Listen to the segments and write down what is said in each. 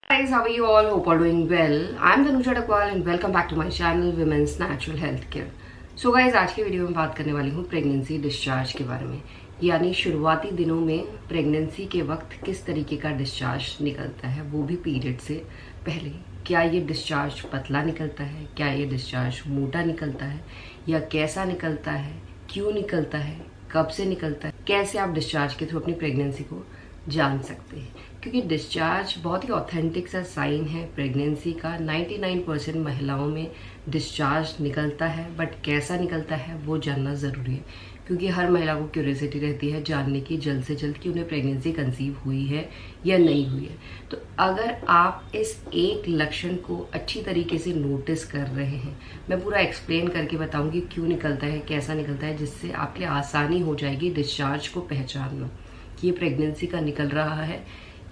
Guys, how are you all? Hope are doing well. I'm Tanuja Dakwal and welcome back to my channel Women's Natural Health Care. So guys, आज की video में बात करने वाली हूँ pregnancy discharge के बारे में, यानी शुरुआती दिनों में प्रेगनेंसी के वक्त किस तरीके का डिस्चार्ज निकलता है, वो भी पीरियड से पहले। क्या ये डिस्चार्ज पतला निकलता है, क्या ये डिस्चार्ज मोटा निकलता है, या कैसा निकलता है, क्यों निकलता है, कब से निकलता है, कैसे आप डिस्चार्ज के थ्रू अपनी प्रेगनेंसी को जान सकते हैं। क्योंकि डिस्चार्ज बहुत ही ऑथेंटिक सा साइन है प्रेगनेंसी का। 99% महिलाओं में डिस्चार्ज निकलता है, बट कैसा निकलता है वो जानना ज़रूरी है, क्योंकि हर महिला को क्यूरियोसिटी रहती है जानने की जल्द से जल्द कि उन्हें प्रेगनेंसी कंसीव हुई है या नहीं हुई है। तो अगर आप इस एक लक्षण को अच्छी तरीके से नोटिस कर रहे हैं, मैं पूरा एक्सप्लेन करके बताऊंगी क्यों निकलता है, कैसा निकलता है, जिससे आपके लिए आसानी हो जाएगी डिस्चार्ज को पहचानना कि ये प्रेगनेंसी का निकल रहा है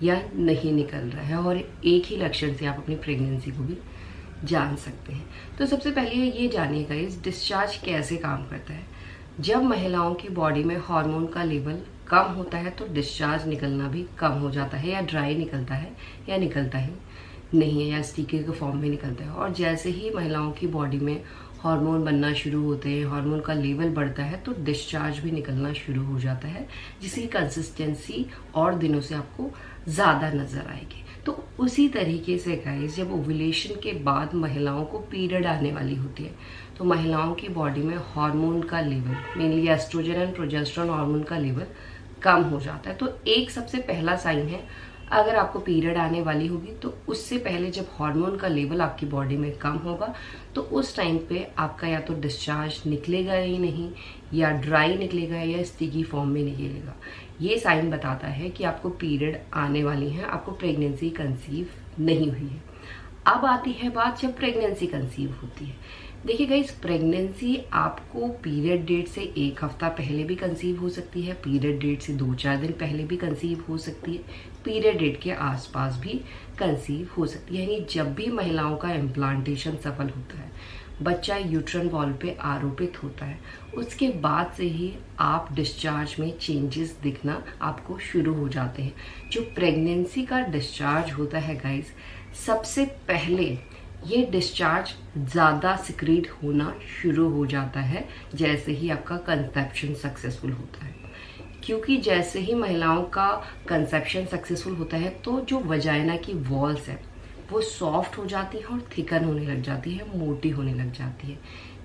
या नहीं निकल रहा है, और एक ही लक्षण से आप अपनी प्रेगनेंसी को भी जान सकते हैं। तो सबसे पहले ये जानिएगा इस डिस्चार्ज कैसे काम करता है। जब महिलाओं की बॉडी में हार्मोन का लेवल कम होता है तो डिस्चार्ज निकलना भी कम हो जाता है, या ड्राई निकलता है या निकलता ही नहीं है, या स्टिकी के फॉर्म में निकलता है। और जैसे ही महिलाओं की बॉडी में हार्मोन बनना शुरू होते हैं, हार्मोन का लेवल बढ़ता है, तो डिस्चार्ज भी निकलना शुरू हो जाता है, जिसकी कंसिस्टेंसी और दिनों से आपको ज़्यादा नज़र आएगी। तो उसी तरीके से गाइस, जब ओव्यूलेशन के बाद महिलाओं को पीरियड आने वाली होती है, तो महिलाओं की बॉडी में हार्मोन का level, mainly estrogen and progesterone hormone का लेवल कम हो जाता है। तो एक सबसे पहला साइन है, अगर आपको पीरियड आने वाली होगी तो उससे पहले जब हार्मोन का लेवल आपकी बॉडी में कम होगा, तो उस टाइम पे आपका या तो डिस्चार्ज निकलेगा ही नहीं, या ड्राई निकलेगा, या स्टिकी फॉर्म में निकलेगा। ये साइन बताता है कि आपको पीरियड आने वाली है, आपको प्रेगनेंसी कंसीव नहीं हुई है। अब आती है बात जब प्रेगनेंसी कंसीव होती है। देखिए गाइस, प्रेगनेंसी आपको पीरियड डेट से एक हफ्ता पहले भी कंसीव हो सकती है, पीरियड डेट से 2-4 दिन पहले भी कंसीव हो सकती है, पीरियड डेट के आसपास भी कंसीव हो सकती है। यानी जब भी महिलाओं का इम्प्लांटेशन सफल होता है, बच्चा यूट्रन वॉल पे आरोपित होता है, उसके बाद से ही आप डिस्चार्ज में चेंजेस दिखना आपको शुरू हो जाते हैं। जो प्रेगनेंसी का डिस्चार्ज होता है गाइस, सबसे पहले ये डिस्चार्ज ज़्यादा सिक्रीट होना शुरू हो जाता है जैसे ही आपका कंसेप्शन सक्सेसफुल होता है। क्योंकि जैसे ही महिलाओं का कंसेप्शन सक्सेसफुल होता है, तो जो वजाइना की वॉल्स है वो सॉफ्ट हो जाती है और थिकन होने लग जाती है, मोटी होने लग जाती है,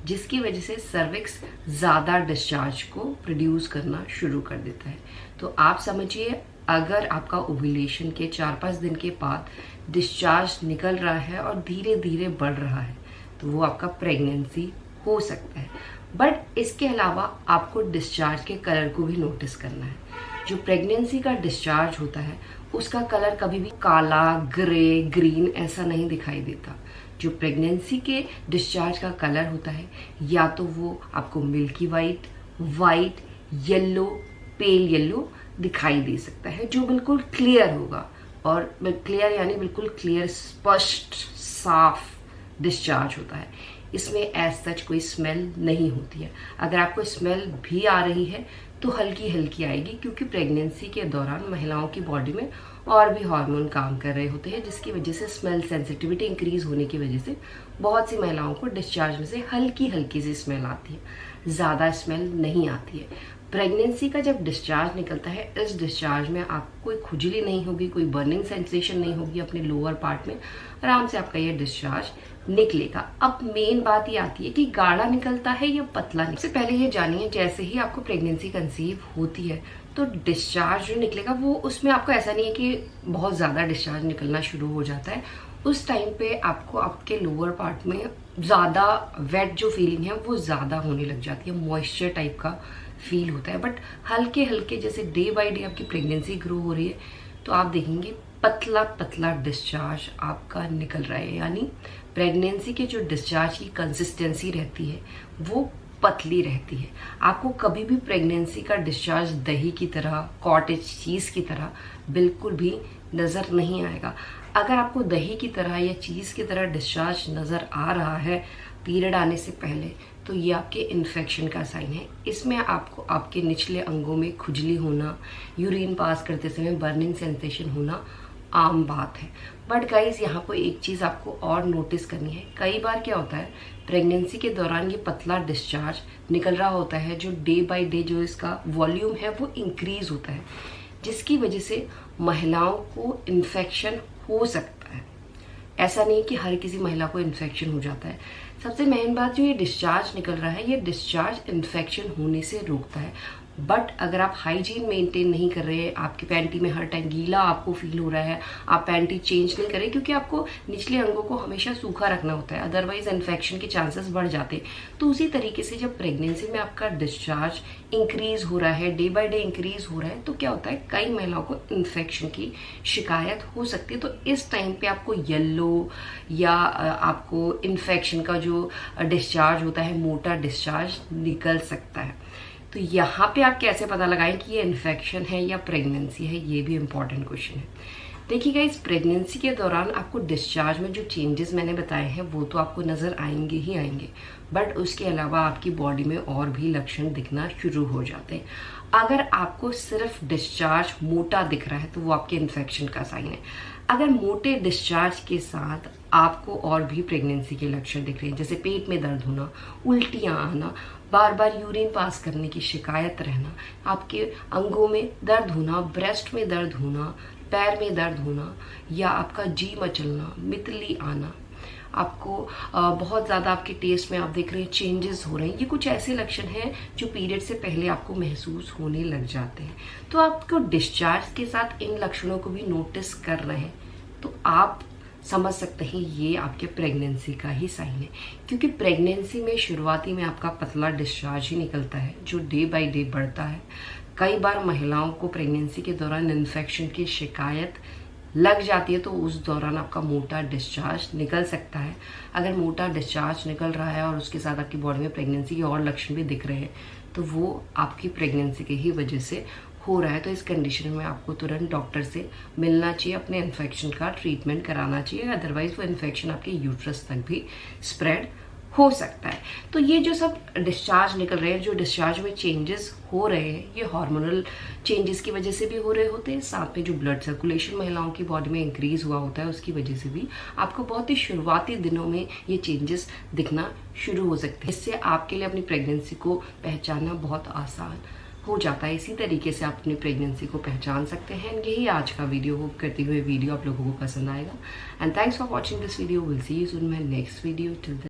जिसकी वजह से सर्विक्स ज़्यादा डिस्चार्ज को प्रोड्यूस करना शुरू कर देता है। तो आप समझिए, अगर आपका ओव्यूलेशन के 4-5 दिन के बाद डिस्चार्ज निकल रहा है और धीरे धीरे बढ़ रहा है, तो वो आपका प्रेगनेंसी हो सकता है। बट इसके अलावा आपको डिस्चार्ज के कलर को भी नोटिस करना है। जो प्रेगनेंसी का डिस्चार्ज होता है उसका कलर कभी भी काला, ग्रे, ग्रीन ऐसा नहीं दिखाई देता। जो प्रेगनेंसी के डिस्चार्ज का कलर होता है, या तो वो आपको milky white, white, yellow, pale yellow दिखाई दे सकता है, जो बिल्कुल क्लियर होगा। और क्लियर यानी बिल्कुल क्लियर, स्पष्ट, साफ डिस्चार्ज होता है। इसमें एज सच कोई स्मेल नहीं होती है। अगर आपको स्मेल भी आ रही है तो हल्की हल्की आएगी, क्योंकि प्रेगनेंसी के दौरान महिलाओं की बॉडी में और भी हार्मोन काम कर रहे होते हैं, जिसकी वजह से स्मेल सेंसिटिविटी इंक्रीज होने की वजह से बहुत सी महिलाओं को डिस्चार्ज में से हल्की हल्की सी स्मेल आती है, ज़्यादा स्मेल नहीं आती है। प्रेगनेंसी का जब डिस्चार्ज निकलता है, इस डिस्चार्ज में आपको कोई खुजली नहीं होगी, कोई बर्निंग सेंसेशन नहीं होगी अपने लोअर पार्ट में, आराम से आपका ये डिस्चार्ज निकलेगा। अब मेन बात ये आती है कि गाढ़ा निकलता है या पतला। सबसे पहले ये जानिए, जैसे ही आपको प्रेगनेंसी कंसीव होती है तो डिस्चार्ज जो निकलेगा वो, उसमें आपको ऐसा नहीं है कि बहुत ज़्यादा डिस्चार्ज निकलना शुरू हो जाता है। उस टाइम पे आपको आपके लोअर पार्ट में ज़्यादा वेट जो फीलिंग है वो ज़्यादा होने लग जाती है, मॉइस्चर टाइप का फील होता है। बट हल्के हल्के जैसे डे बाय डे आपकी प्रेगनेंसी ग्रो हो रही है, तो आप देखेंगे पतला पतला डिस्चार्ज आपका निकल रहा है। यानी प्रेगनेंसी के जो डिस्चार्ज की कंसिस्टेंसी रहती है वो पतली रहती है। आपको कभी भी प्रेगनेंसी का डिस्चार्ज दही की तरह, कॉटेज चीज़ की तरह बिल्कुल भी नज़र नहीं आएगा। अगर आपको दही की तरह या चीज़ की तरह डिस्चार्ज नज़र आ रहा है पीरियड आने से पहले, तो ये आपके इन्फेक्शन का साइन है। इसमें आपको आपके निचले अंगों में खुजली होना, यूरिन पास करते समय बर्निंग सेंसेशन होना आम बात है। बट गाइज यहाँ पर एक चीज़ आपको और नोटिस करनी है, कई बार क्या होता है प्रेगनेंसी के दौरान ये पतला डिस्चार्ज निकल रहा होता है, जो डे बाय डे जो इसका वॉल्यूम है वो इंक्रीज होता है, जिसकी वजह से महिलाओं को इन्फेक्शन हो सकता है। ऐसा नहीं कि हर किसी महिला को इन्फेक्शन हो जाता है। सबसे मेन बात जो ये डिस्चार्ज निकल रहा है, ये डिस्चार्ज इन्फेक्शन होने से रोकता है। बट अगर आप हाइजीन मेंटेन नहीं कर रहे हैं, आपकी पैंटी में हर टाइम गीला आपको फील हो रहा है, आप पैंटी चेंज नहीं करें, क्योंकि आपको निचले अंगों को हमेशा सूखा रखना होता है, अदरवाइज इन्फेक्शन के चांसेस बढ़ जाते हैं। तो उसी तरीके से जब प्रेगनेंसी में आपका डिस्चार्ज इंक्रीज हो रहा है, डे बाय डे इंक्रीज हो रहा है, तो क्या होता है कई महिलाओं को इन्फेक्शन की शिकायत हो सकती है। तो इस टाइम पे आपको येलो या आपको इन्फेक्शन का जो डिस्चार्ज होता है, मोटा डिस्चार्ज निकल सकता है। तो यहाँ पे आप कैसे पता लगाएं कि ये इन्फेक्शन है या प्रेगनेंसी है, ये भी इंपॉर्टेंट क्वेश्चन है। देखिए गाइस, प्रेगनेंसी के दौरान आपको डिस्चार्ज में जो चेंजेस मैंने बताए हैं वो तो आपको नजर आएंगे ही आएंगे, बट उसके अलावा आपकी बॉडी में और भी लक्षण दिखना शुरू हो जाते हैं। अगर आपको सिर्फ डिस्चार्ज मोटा दिख रहा है तो वो आपके इन्फेक्शन का साइन है। अगर मोटे डिस्चार्ज के साथ आपको और भी प्रेगनेंसी के लक्षण दिख रहे हैं, जैसे पेट में दर्द होना, उल्टियां आना, बार बार यूरिन पास करने की शिकायत रहना, आपके अंगों में दर्द होना, ब्रेस्ट में दर्द होना, पैर में दर्द होना, या आपका जी मचलना, मितली आना, आपको बहुत ज़्यादा आपके टेस्ट में आप देख रहे हैं चेंजेस हो रहे हैं, ये कुछ ऐसे लक्षण हैं जो पीरियड से पहले आपको महसूस होने लग जाते हैं। तो आपको डिस्चार्ज के साथ इन लक्षणों को भी नोटिस कर रहे हैं तो आप समझ सकते हैं ये आपके प्रेगनेंसी का ही साइन है, क्योंकि प्रेगनेंसी में शुरुआती में आपका पतला डिस्चार्ज ही निकलता है जो डे बाय डे बढ़ता है। कई बार महिलाओं को प्रेगनेंसी के दौरान इन्फेक्शन की शिकायत लग जाती है तो उस दौरान आपका मोटा डिस्चार्ज निकल सकता है। अगर मोटा डिस्चार्ज निकल रहा है और उसके साथ आपकी बॉडी में प्रेगनेंसी के और लक्षण भी दिख रहे हैं तो वो आपकी प्रेगनेंसी की ही वजह से हो रहा है। तो इस कंडीशन में आपको तुरंत डॉक्टर से मिलना चाहिए, अपने इन्फेक्शन का ट्रीटमेंट कराना चाहिए, अदरवाइज वो इन्फेक्शन आपके यूट्रस तक भी स्प्रेड हो सकता है। तो ये जो सब डिस्चार्ज निकल रहे हैं, जो डिस्चार्ज में चेंजेस हो रहे हैं, ये हार्मोनल चेंजेस की वजह से भी हो रहे होते हैं, साथ में जो ब्लड सर्कुलेशन महिलाओं की बॉडी में इंक्रीज हुआ होता है उसकी वजह से भी आपको बहुत ही शुरुआती दिनों में ये चेंजेस दिखना शुरू हो सकते हैं। इससे आपके लिए अपनी प्रेगनेंसी को पहचानना बहुत आसान हो जाता है। इसी तरीके से आप अपनी प्रेगनेंसी को पहचान सकते हैं। यही आज का वीडियो, होप करती हुए वीडियो आप लोगों को पसंद आएगा। And thanks for watching this video. Will see you soon my next video. Till